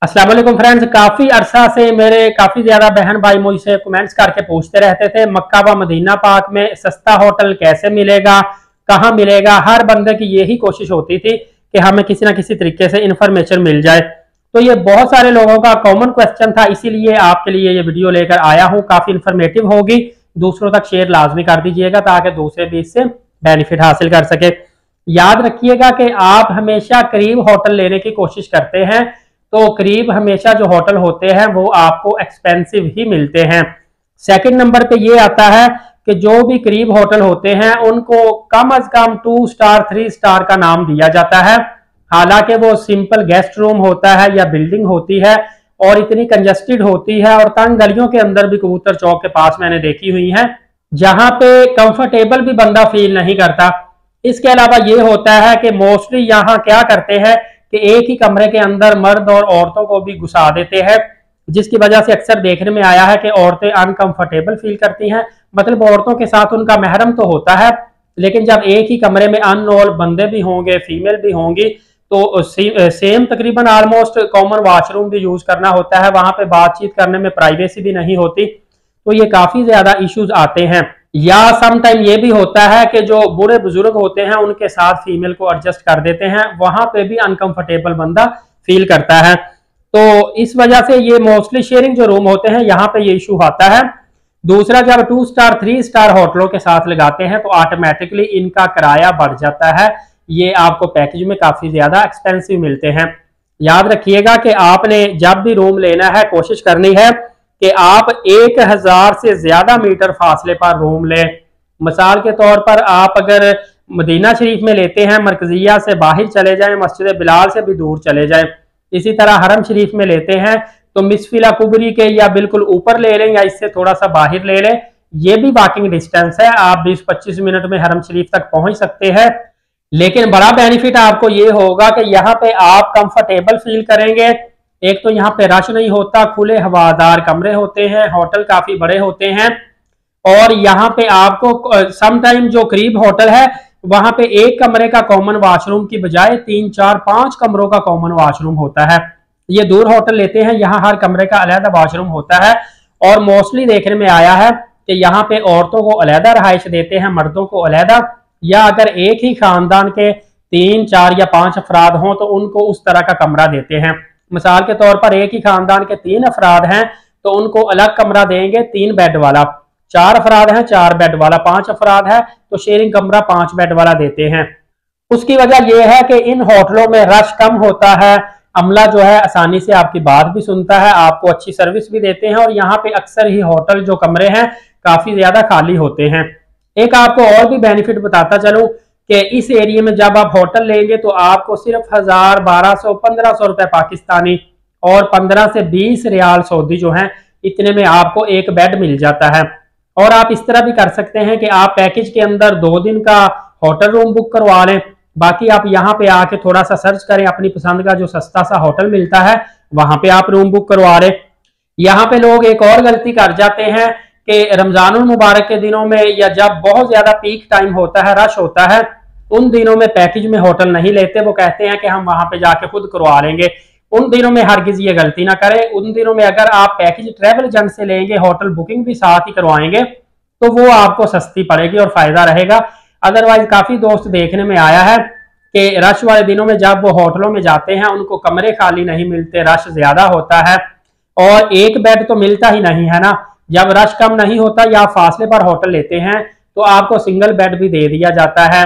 अस्सलाम वालेकुम फ्रेंड्स, काफी अरसा से मेरे काफी ज्यादा बहन भाई मुझसे कमेंट्स करके पूछते रहते थे मक्का व मदीना पाक में सस्ता होटल कैसे मिलेगा, कहाँ मिलेगा। हर बंदे की यही कोशिश होती थी कि हमें किसी ना किसी तरीके से इंफॉर्मेशन मिल जाए। तो ये बहुत सारे लोगों का कॉमन क्वेश्चन था, इसीलिए आपके लिए ये वीडियो लेकर आया हूँ। काफी इंफॉर्मेटिव होगी, दूसरों तक शेयर लाजमी कर दीजिएगा ताकि दूसरे भी इससे बेनिफिट हासिल कर सके। याद रखिएगा कि आप हमेशा करीब होटल लेने की कोशिश करते हैं तो करीब हमेशा जो होटल होते हैं वो आपको एक्सपेंसिव ही मिलते हैं। सेकंड नंबर पे ये आता है कि जो भी करीब होटल होते हैं उनको कम अज कम 2 स्टार 3 स्टार का नाम दिया जाता है, हालांकि वो सिंपल गेस्ट रूम होता है या बिल्डिंग होती है और इतनी कंजेस्टेड होती है और तंग गलियों के अंदर भी कबूतर चौक के पास मैंने देखी हुई है जहां पे कंफर्टेबल भी बंदा फील नहीं करता। इसके अलावा ये होता है कि मोस्टली यहाँ क्या करते हैं कि एक ही कमरे के अंदर मर्द और औरतों को भी घुसा देते हैं, जिसकी वजह से अक्सर देखने में आया है कि औरतें अनकंफर्टेबल फील करती हैं। मतलब औरतों के साथ उनका महरम तो होता है, लेकिन जब एक ही कमरे में अननोन बंदे भी होंगे, फीमेल भी होंगी, तो सेम तकरीबन ऑलमोस्ट कॉमन वॉशरूम भी यूज करना होता है। वहां पे बातचीत करने में प्राइवेसी भी नहीं होती, तो ये काफी ज्यादा इश्यूज आते हैं। या सम टाइम ये भी होता है कि जो बूढ़े बुजुर्ग होते हैं उनके साथ फीमेल को एडजस्ट कर देते हैं, वहां पे भी अनकंफर्टेबल बंदा फील करता है। तो इस वजह से ये मोस्टली शेयरिंग जो रूम होते हैं यहाँ पे ये इशू आता है। दूसरा, जब 2 स्टार 3 स्टार होटलों के साथ लगाते हैं तो ऑटोमेटिकली इनका किराया बढ़ जाता है। ये आपको पैकेज में काफी ज्यादा एक्सपेंसिव मिलते हैं। याद रखिएगा कि आपने जब भी रूम लेना है कोशिश करनी है कि आप 1000 से ज्यादा मीटर फासले पर रूम लें। मिसाल के तौर पर आप अगर मदीना शरीफ में लेते हैं, मरकजिया से बाहर चले जाएं, मस्जिद बिलाल से भी दूर चले जाएं। इसी तरह हरम शरीफ में लेते हैं तो मिसफिला कुबरी के या बिल्कुल ऊपर ले लें या इससे थोड़ा सा बाहर ले लें। ये भी वॉकिंग डिस्टेंस है, आप 20-25 मिनट में हरम शरीफ तक पहुंच सकते हैं। लेकिन बड़ा बेनिफिट आपको ये होगा कि यहाँ पे आप कंफर्टेबल फील करेंगे। एक तो यहाँ पे रश नहीं होता, खुले हवादार कमरे होते हैं, होटल काफी बड़े होते हैं और यहाँ पे आपको समटाइम जो करीब होटल है वहां पे एक कमरे का कॉमन वॉशरूम की बजाय 3, 4, 5 कमरों का कॉमन वॉशरूम होता है। ये दूर होटल लेते हैं, यहाँ हर कमरे का अलग वॉशरूम होता है और मोस्टली देखने में आया है कि यहाँ पे औरतों को अलग रहाइश देते हैं, मर्दों को अलग। या अगर एक ही खानदान के 3, 4 या 5 अफराद हों तो उनको उस तरह का कमरा देते हैं। मिसाल के तौर पर एक ही खानदान के 3 अफराद हैं तो उनको अलग कमरा देंगे 3 बेड वाला, 4 अफराद हैं 4 बेड वाला, 5 अफराद है तो शेयरिंग कमरा 5 बेड वाला देते हैं। उसकी वजह यह है कि इन होटलों में रश कम होता है, अमला जो है आसानी से आपकी बात भी सुनता है, आपको अच्छी सर्विस भी देते हैं और यहाँ पे अक्सर ही होटल जो कमरे हैं काफी ज्यादा खाली होते हैं। एक आपको और भी बेनिफिट बताता चलूं कि इस एरिया में जब आप होटल लेंगे तो आपको सिर्फ 1000, 1200, 1500 रुपए पाकिस्तानी और 15 से 20 रियाल सऊदी जो है इतने में आपको एक बेड मिल जाता है। और आप इस तरह भी कर सकते हैं कि आप पैकेज के अंदर 2 दिन का होटल रूम बुक करवा लें, बाकी आप यहाँ पे आके थोड़ा सा सर्च करें, अपनी पसंद का जो सस्ता सा होटल मिलता है वहां पे आप रूम बुक करवा लें। यहाँ पे लोग एक और गलती कर जाते हैं कि रमजानुल मुबारक के दिनों में या जब बहुत ज्यादा पीक टाइम होता है, रश होता है, उन दिनों में पैकेज में होटल नहीं लेते। वो कहते हैं कि हम वहां पे जाके खुद करवा लेंगे। उन दिनों में हरगिज ये गलती ना करें। उन दिनों में अगर आप पैकेज ट्रैवल एजेंट से लेंगे, होटल बुकिंग भी साथ ही करवाएंगे तो वो आपको सस्ती पड़ेगी और फायदा रहेगा। अदरवाइज काफी दोस्त देखने में आया है कि रश वाले दिनों में जब वो होटलों में जाते हैं उनको कमरे खाली नहीं मिलते, रश ज्यादा होता है और एक बेड तो मिलता ही नहीं है ना। जब रश कम नहीं होता या फासले पर होटल लेते हैं तो आपको सिंगल बेड भी दे दिया जाता है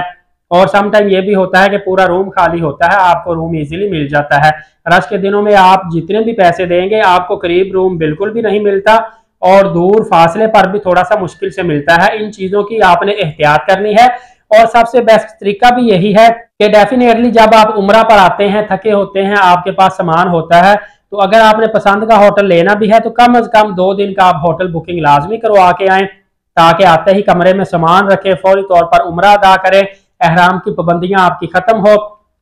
और समटाइम ये भी होता है कि पूरा रूम खाली होता है, आपको रूम इजीली मिल जाता है। रश के दिनों में आप जितने भी पैसे देंगे आपको करीब रूम बिल्कुल भी नहीं मिलता और दूर फासले पर भी थोड़ा सा मुश्किल से मिलता है। इन चीजों की आपने एहतियात करनी है और सबसे बेस्ट तरीका भी यही है कि डेफिनेटली जब आप उम्रा पर आते हैं, थके होते हैं, आपके पास सामान होता है, तो अगर आपने पसंद का होटल लेना भी है तो कम से कम 2 दिन का आप होटल बुकिंग लाजमी करवा के आए ताकि आते ही कमरे में सामान रखें, फौरी तौर पर उम्रा अदा करें, एहराम की पाबंदियां आपकी खत्म हो।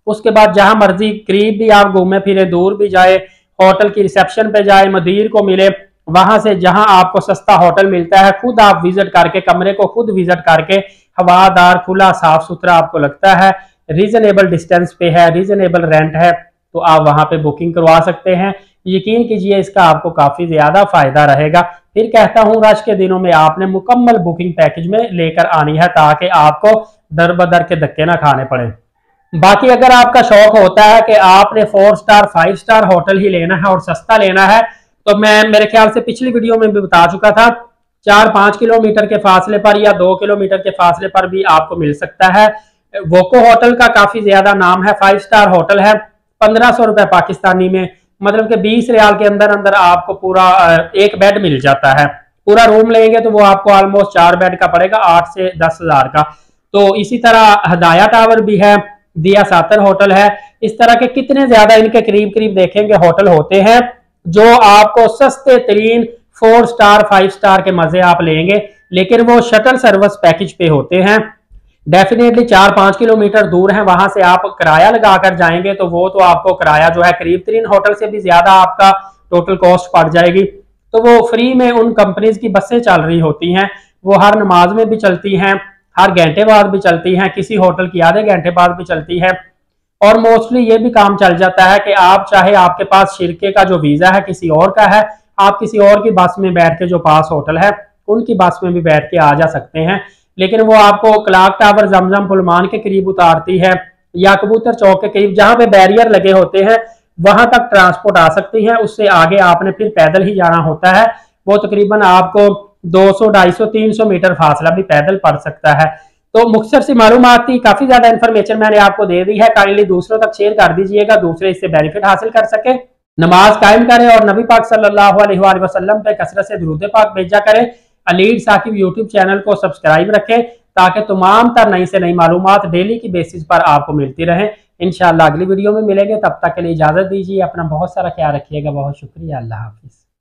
उसके बाद जहां मर्जी करीब भी आप घूमे फिरे, दूर भी जाए, होटल की रिसेप्शन पे जाए, मदीर को मिले, वहां से जहां आपको सस्ता होटल मिलता है खुद आप विजिट करके, कमरे को खुद विजिट करके, हवादार खुला साफ सुथरा आपको लगता है, रीजनेबल डिस्टेंस पे है, रीजनेबल रेंट है, तो आप वहां पे बुकिंग करवा सकते हैं। यकीन कीजिए इसका आपको काफी ज्यादा फायदा रहेगा। फिर कहता हूँ रश के दिनों में आपने मुकम्मल बुकिंग पैकेज में लेकर आनी है ताकि आपको दर बदर के धक्के ना खाने पड़े। बाकी अगर आपका शौक होता है कि आपने 4 स्टार 5 स्टार होटल ही लेना है और सस्ता लेना है, तो मैं मेरे ख्याल से पिछली वीडियो में भी बता चुका था, 4-5 किलोमीटर के फासले पर या 2 किलोमीटर के फासले पर भी आपको मिल सकता है। वोको होटल का काफी ज्यादा नाम है, 5 स्टार होटल है, 1500 रुपए पाकिस्तानी में, मतलब कि 20 रियाल के अंदर अंदर आपको पूरा एक बेड मिल जाता है। पूरा रूम लेंगे तो वो आपको ऑलमोस्ट 4 बेड का पड़ेगा, 8 से 10 हजार का। तो इसी तरह हदाया टावर भी है, दिया सातर होटल है। इस तरह के कितने ज्यादा इनके करीब करीब देखेंगे होटल होते हैं जो आपको सस्ते तरीन 4 स्टार 5 स्टार के मजे आप लेंगे, लेकिन वो शटल सर्विस पैकेज पे होते हैं। डेफिनेटली 4-5 किलोमीटर दूर है, वहां से आप किराया लगाकर जाएंगे तो वो तो आपको किराया जो है करीब तरीन होटल से भी ज्यादा आपका टोटल कॉस्ट पड़ जाएगी। तो वो फ्री में उन कंपनीज की बसें चल रही होती हैं, वो हर नमाज में भी चलती हैं, हर घंटे बाद भी चलती हैं, किसी होटल की आधे घंटे बाद भी चलती है। और मोस्टली ये भी काम चल जाता है कि आप चाहे आपके पास शिरके का जो वीजा है किसी और का है, आप किसी और की बस में बैठ के जो पास होटल है उनकी बस में भी बैठ के आ जा सकते हैं, लेकिन वो आपको क्लाक टावर जमजम पुलमान के करीब उतारती है या कबूतर चौक के करीब जहां पे बैरियर लगे होते हैं वहां तक ट्रांसपोर्ट आ सकती है। उससे आगे आपने फिर पैदल ही जाना होता है, वो तकरीबन आपको 200, 250, 300 मीटर फासला भी पैदल पड़ सकता है। तो मुख्तसर सी मालूमात थी, काफी ज्यादा इन्फॉर्मेशन मैंने आपको दे दी है, काइंडली दूसरों तक शेयर कर दीजिएगा, दूसरे इससे बेनिफिट हासिल कर सके। नमाज कायम करें और नबी पाक सल्लल्लाहु अलैहि वसल्लम पे कसरत से दुरूद पाक भेजा करें। अलीड साकिब यूट्यूब चैनल को सब्सक्राइब रखें ताकि तमाम तर नई से नई मालूमात डेली की बेसिस पर आपको मिलती रहे। इंशाअल्लाह अगली वीडियो में मिलेंगे, तब तक के लिए इजाजत दीजिए, अपना बहुत सारा ख्याल रखिएगा, बहुत शुक्रिया, अल्लाह हाफिज।